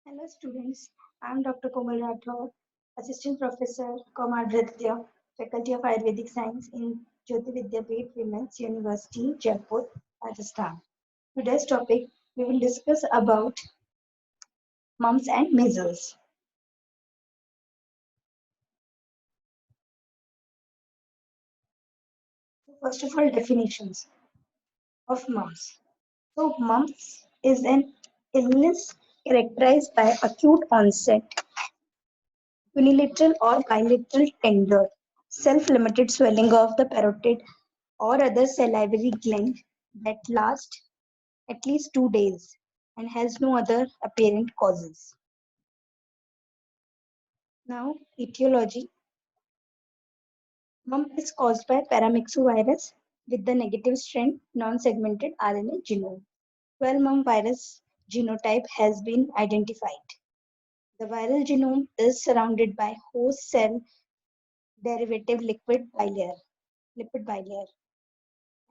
Hello students, I am Dr. Komal Rathore, Assistant Professor, Aditya, Faculty of Ayurvedic Science in Jyoti Vidyapeeth Women's University, Jaipur, Rajasthan. Today's topic we will discuss about mumps and measles. First of all, definitions of mumps. So, mumps is an illness characterized by acute onset, unilateral or bilateral tender, self-limited swelling of the parotid or other salivary gland that lasts at least 2 days and has no other apparent causes. Now, etiology. Mump is caused by paramyxovirus with the negative strand non-segmented RNA genome. 12 mump virus genotype has been identified. The viral genome is surrounded by host cell derivative lipid bilayer.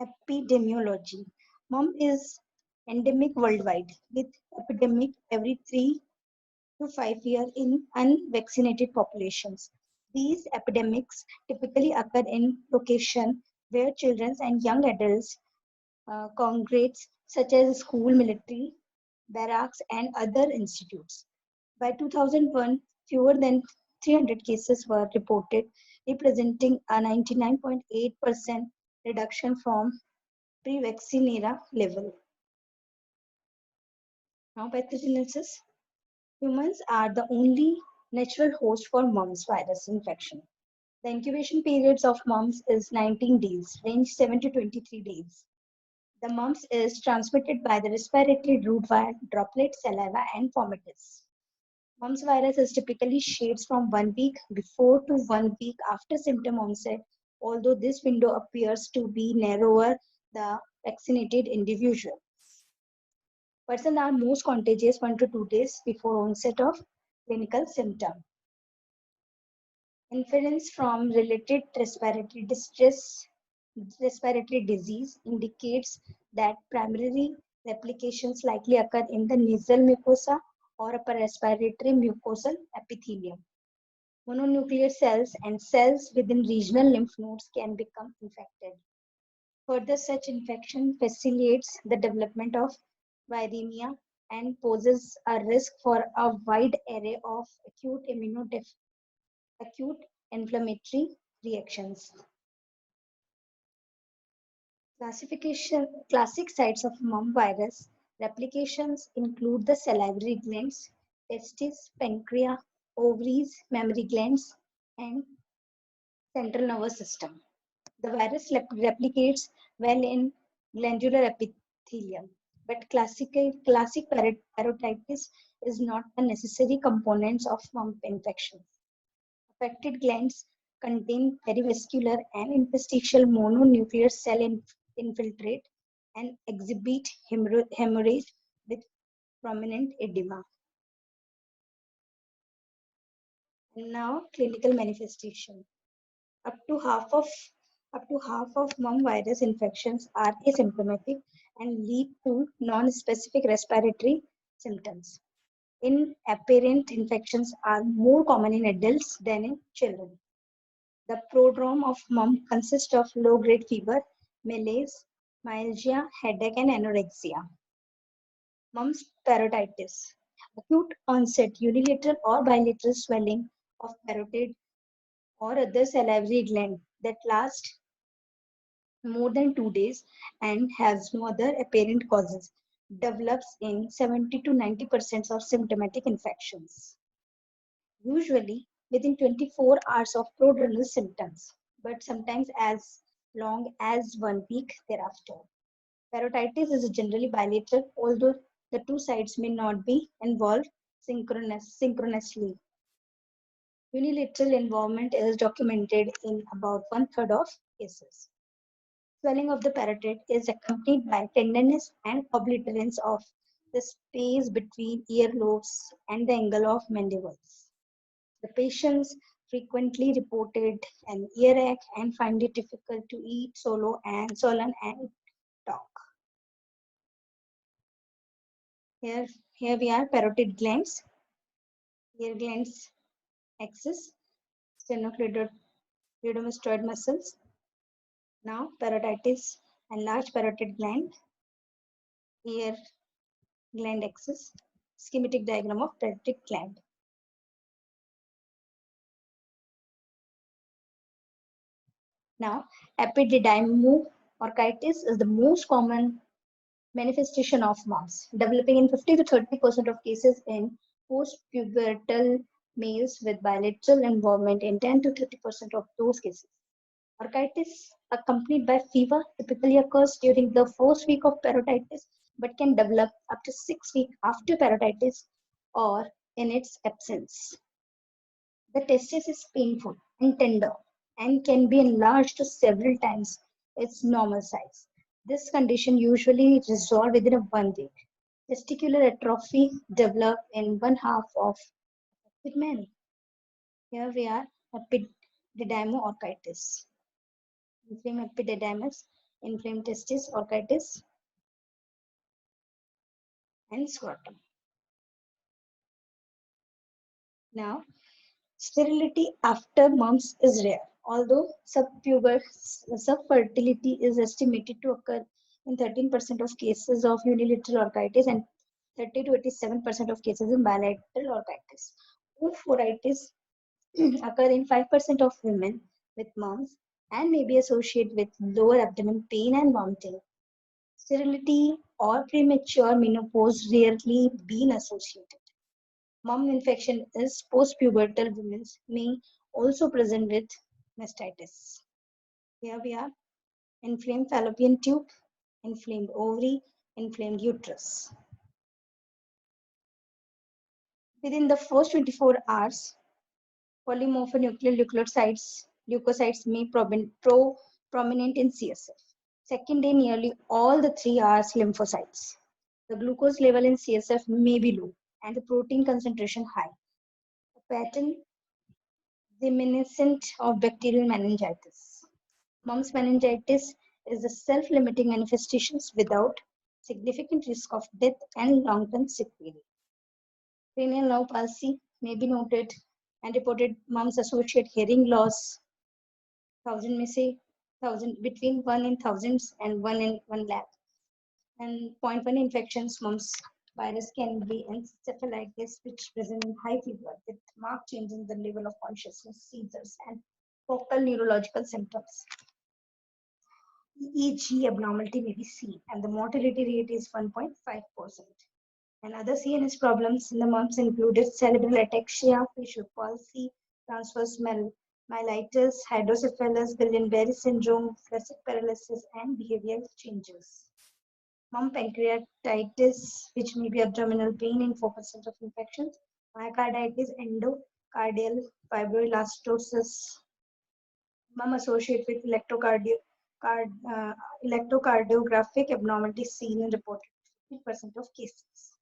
Epidemiology. Mump is endemic worldwide with epidemic every 3 to 5 years in unvaccinated populations. These epidemics typically occur in locations where children and young adults congregate, such as school, military, barracks, and other institutes. By 2001, fewer than 300 cases were reported, representing a 99.8% reduction from pre-vaccine era level. Now, pathogenesis. Humans are the only natural host for mumps virus infection. The incubation periods of mumps is 19 days, range 7 to 23 days. The mumps is transmitted by the respiratory route via droplet, saliva, and vomitus. Mumps virus is typically shades from 1 week before to 1 week after symptom onset, although this window appears to be narrower the vaccinated individual. Persons are most contagious 1 to 2 days before onset of clinical symptom. Inference from related respiratory disease indicates that primary replications likely occur in the nasal mucosa or upper respiratory mucosal epithelium. Mononuclear cells and cells within regional lymph nodes can become infected. Further, such infection facilitates the development of viremia and poses a risk for a wide array of acute inflammatory reactions. Classic sites of mumps virus replications include the salivary glands, testes, pancreas, ovaries, mammary glands, and central nervous system. The virus replicates well in glandular epithelium, but classic parotitis is not a necessary component of mump infection. Affected glands contain perivascular and interstitial mononuclear cell infiltrate and exhibit hemorrhage with prominent edema. And now clinical manifestation. Up to half of mumps virus infections are asymptomatic and lead to non-specific respiratory symptoms. Inapparent infections are more common in adults than in children. The prodrome of mumps consists of low-grade fever, malaise, myalgia, headache, and anorexia. Mumps parotitis. Acute onset unilateral or bilateral swelling of parotid or other salivary gland that lasts more than 2 days and has no other apparent causes. Develops in 70 to 90% of symptomatic infections. Usually within 24 hours of prodromal symptoms, but sometimes as long as 1 week thereafter. Parotitis is generally bilateral, although the two sides may not be involved synchronously. Unilateral involvement is documented in about one-third of cases. Swelling of the parotid is accompanied by tenderness and obliterance of the space between earlobes and the angle of mandibles. The patients frequently reported an earache and find it difficult to eat, swallow and talk. Here we are parotid glands. ear glands axis, sternocleidomastoid muscles. Now, parotitis, enlarged parotid gland, ear gland axis, schematic diagram of parotid gland. Now, epididymoorchitis is the most common manifestation of mumps, developing in 50 to 30% of cases in post-pubertal males with bilateral involvement in 10 to 30% of those cases. Orchitis, accompanied by fever, typically occurs during the first week of parotitis but can develop up to 6 weeks after parotitis or in its absence. The testis is painful and tender and can be enlarged to several times its normal size. This condition usually resolves within 1 week. Testicular atrophy develops in one half of affected men. Here we are, epididymoorchitis. Inflamed epididymis, inflamed testis, orchitis, and scrotum. Now, sterility after mumps is rare, although subfertility is estimated to occur in 13% of cases of unilateral orchitis and 30 to 87% of cases in bilateral orchitis. Oophorytis occur in 5% of women with mumps and may be associated with lower abdomen pain and vomiting. Sterility or premature menopause rarely been associated. Mum infection is post-pubertal women may also present with mastitis. Here we are, inflamed fallopian tube, inflamed ovary, inflamed uterus. Within the first 24 hours, polymorphonuclear leukocytes may prominent in CSF. Second day, nearly all the 3 hours lymphocytes. The glucose level in CSF may be low and the protein concentration high. A pattern reminiscent of bacterial meningitis. Mumps meningitis is the self-limiting manifestations without significant risk of death and long-term sequelae. Cranial nerve palsy may be noted and reported mumps associate hearing loss, 1000 may say, 1000 between 1 in thousands and 1 in 1 lakh. And 0.1 infections, mumps virus can be encephalitis, which present in high fever with marked change in the level of consciousness, seizures, and focal neurological symptoms. EEG abnormality may be seen, and the mortality rate is 1.5%. And other CNS problems in the mumps included cerebral ataxia, facial palsy, transverse myelitis, hydrocephalus, Guillain-Barré syndrome, flaccid paralysis, and behavioral changes. Mum pancreatitis, which may be abdominal pain in 4% of infections, myocarditis, endocardial fibroelastosis, mum associated with electrocardiographic abnormalities seen in reported 50% of cases.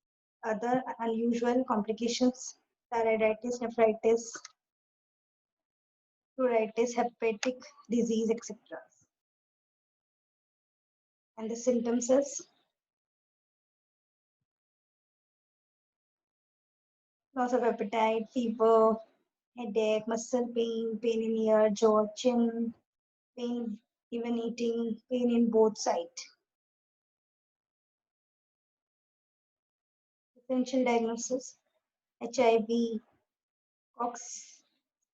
Other unusual complications, thyroiditis, nephritis, pruritus, hepatic disease, etc. And the symptoms is loss of appetite, fever, headache, muscle pain, pain in ear, jaw, chin, pain even eating, pain in both sides. Differential diagnosis, HIV,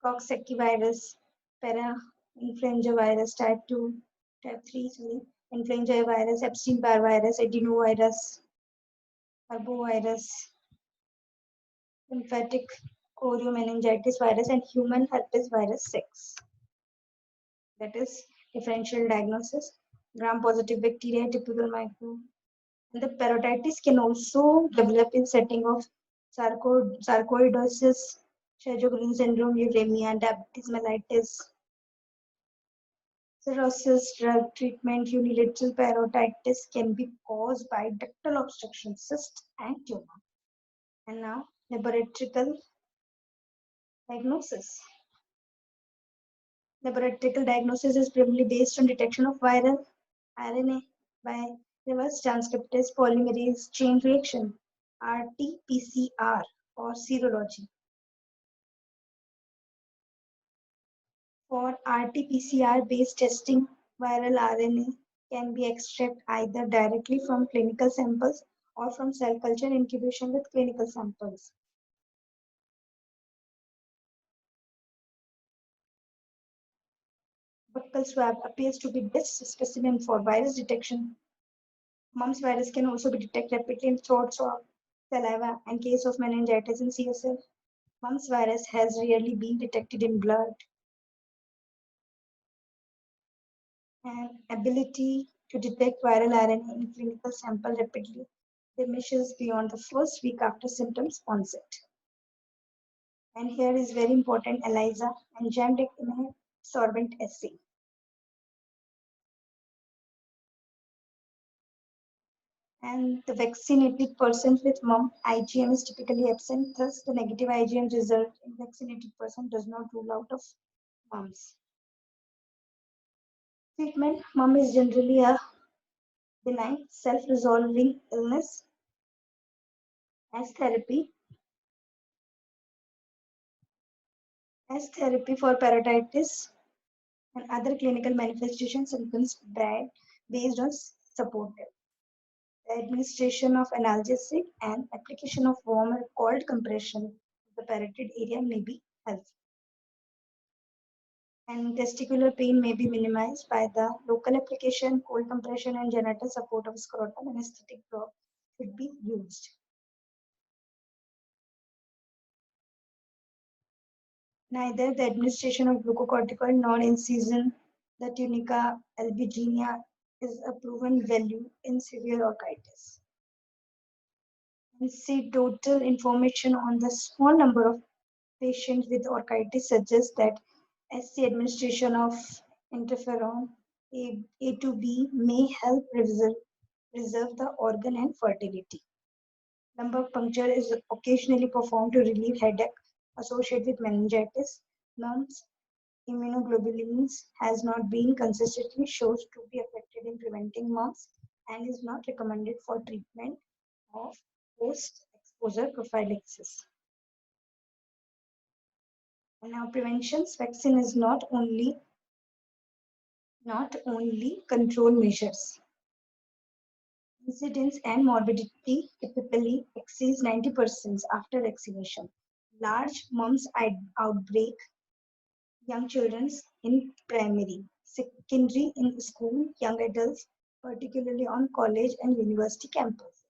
Coxsackie virus, para-influenza virus, type 2, type 3, influenza virus, Epstein-Barr virus, adenovirus, arbovirus, lymphatic choriomeningitis virus, and human herpes virus 6. That is differential diagnosis. Gram-positive bacteria, typical micro. And the parotitis can also develop in setting of sarcoidosis, Sjögren's syndrome, uremia, diabetes mellitus, cirrhosis, drug treatment, unilateral parotitis can be caused by ductal obstruction, cyst, and tumor. And now, laboratory diagnosis. Laboratory diagnosis is primarily based on detection of viral RNA by reverse transcriptase polymerase chain reaction, RT-PCR, or serology. For RT-PCR based testing, viral RNA can be extracted either directly from clinical samples or from cell culture incubation with clinical samples. Buccal swab appears to be best specimen for virus detection. Mumps virus can also be detected rapidly in throat swab, saliva, and case of meningitis in CSF. Mumps virus has rarely been detected in blood. And ability to detect viral RNA in clinical sample rapidly diminishes beyond the first week after symptoms onset. And here is very important ELISA enzyme sorbent assay. And the vaccinated persons with mumps IgM is typically absent, thus the negative IgM result in vaccinated person does not rule out of mumps. Treatment: mumps is generally a benign self-resolving illness. As therapy for parotitis and other clinical manifestation symptoms based on supportive. The administration of analgesic and application of warm or cold compression of the parotid area may be helpful. And testicular pain may be minimized by the local application, cold compression, and genital support of scrotum. Anesthetic drop should be used. Neither the administration of glucocorticoid nor incision the tunica albuginea is a proven value in severe orchitis. Anecdotal information on the small number of patients with orchitis suggests that SC administration of interferon A to B may help preserve the organ and fertility. Lumbar puncture is occasionally performed to relieve headache associated with meningitis. Mumps immunoglobulins has not been consistently shown to be effective in preventing mumps and is not recommended for treatment of post-exposure prophylaxis. And now preventions, vaccine is not only control measures. Incidence and morbidity typically exceeds 90% after vaccination. Large mumps outbreak, young children in primary, secondary in school, young adults, particularly on college and university campuses.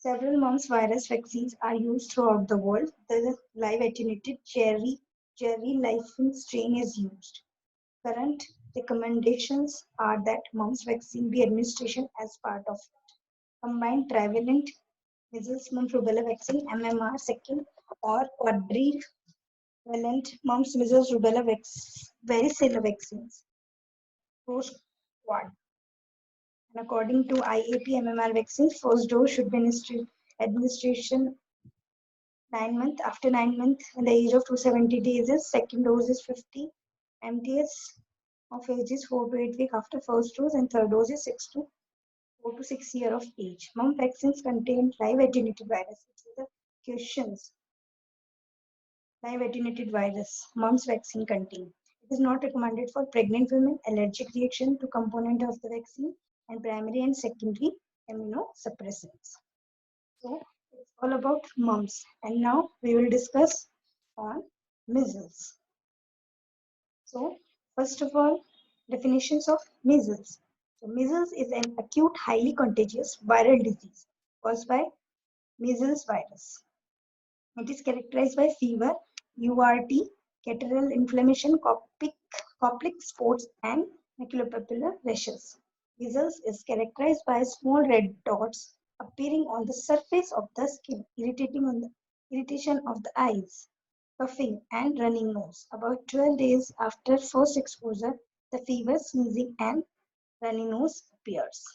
Several mumps virus vaccines are used throughout the world. The live attenuated gerry-lifen strain is used. Current recommendations are that mumps vaccine be administration as part of it. Combined trivalent measles, mumps, rubella vaccine, MMR second, or quadrivalent mumps, measles, rubella varicella vaccines. Post-quad. And according to IAP MMR vaccines, first dose should be administration 9 months. After 9 months, at the age of 270 days, second dose is 50 MTS of age is 4 to 8 weeks after first dose, and third dose is 4 to 6 years of age. Mumps vaccines contain live attenuated virus. This is the questions. Live attenuated virus, mumps vaccine contain. It is not recommended for pregnant women, allergic reaction to component of the vaccine, and primary and secondary immunosuppressants. So it's all about mumps. And now we will discuss on measles. So first of all, definitions of measles. So measles is an acute, highly contagious viral disease caused by measles virus. It is characterized by fever, URT, catarrhal inflammation, Koplik spots, and maculopapular rashes. Measles is characterized by small red dots appearing on the surface of the skin, irritation of the eyes, coughing, and running nose. About 12 days after first exposure, the fever, sneezing, and runny nose appears.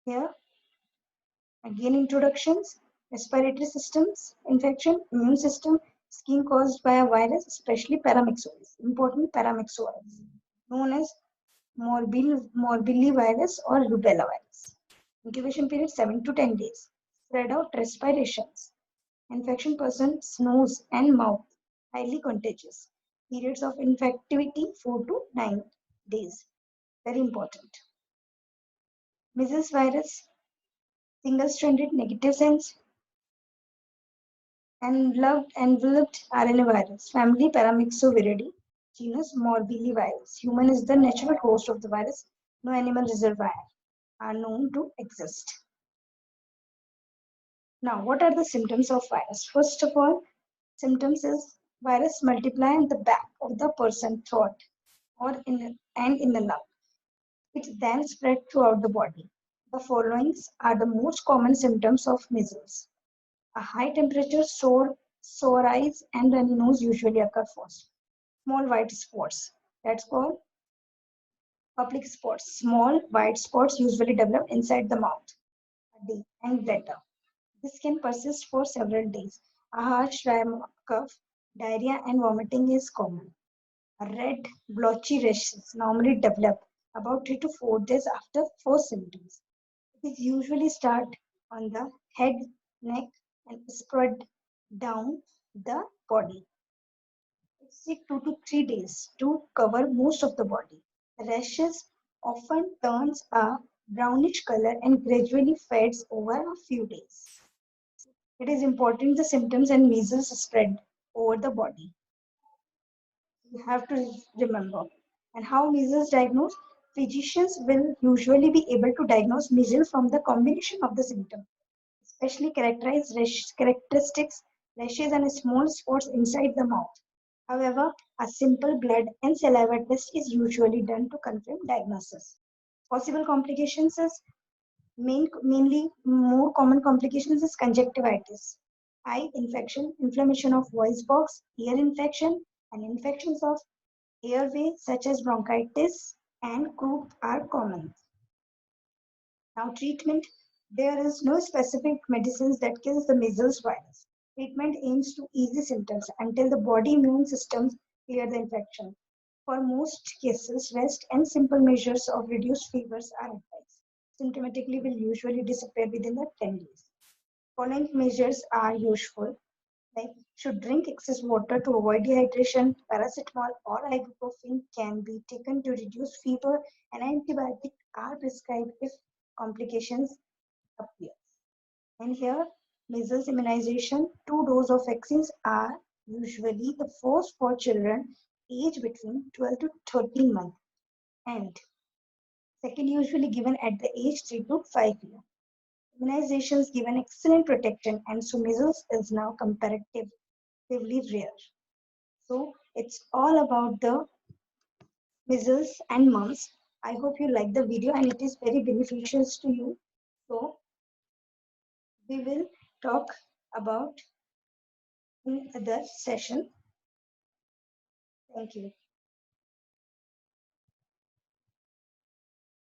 Here, again introductions, respiratory systems, infection, immune system, skin caused by a virus, especially paramyxovirus, important paramyxovirus, known as morbillivirus or rubella virus. Incubation period 7 to 10 days. Spread out respirations. Infection person's nose and mouth, highly contagious. Periods of infectivity 4 to 9 days. Very important. Measles virus, single-stranded negative sense, enveloped RNA virus, family Paramyxoviridae, genus Morbillivirus. Human is the natural host of the virus. No animal reservoir are known to exist. Now, what are the symptoms of virus? First of all, symptoms is virus multiply in the back of the person throat or in the lung. It then spread throughout the body. The following are the most common symptoms of measles. A high temperature, sore eyes, and runny nose usually occur first. Small white spots, that's called public spots. Small white spots usually develop inside the mouth, and bladder. This can persist for several days. A harsh dry cough, diarrhea, and vomiting is common. Red, blotchy rashes normally develop about 3 to 4 days after first symptoms. It usually start on the head, neck, and spread down the body. It takes 2 to 3 days to cover most of the body. The rashes often turns a brownish color and gradually fades over a few days. It is important the symptoms and measles spread over the body. You have to remember. And how measles diagnose? Physicians will usually be able to diagnose measles from the combination of the symptoms, especially characteristics, rashes and small spots inside the mouth. However, a simple blood and saliva test is usually done to confirm diagnosis. Possible complications is mainly more common complications is conjunctivitis, eye infection, inflammation of voice box, ear infection, and infections of airway such as bronchitis and croup are common. Now treatment, there is no specific medicines that kills the measles virus. Treatment aims to ease the symptoms until the body immune systems clear the infection. For most cases, rest and simple measures of reduced fevers are advised. Symptomatically will usually disappear within the 10 days. Following measures are useful, like should drink excess water to avoid dehydration. Paracetamol or ibuprofen can be taken to reduce fever, and antibiotics are prescribed if complications appear. And here, measles immunization, 2 doses of vaccines are usually the first for children aged between 12 to 13 months, and second usually given at the age 3 to 5 years. Immunizations give an excellent protection, and so measles is now comparatively rare. So it's all about the measles and mumps. I hope you like the video and it is very beneficial to you. So we will talk about in other session. Thank you.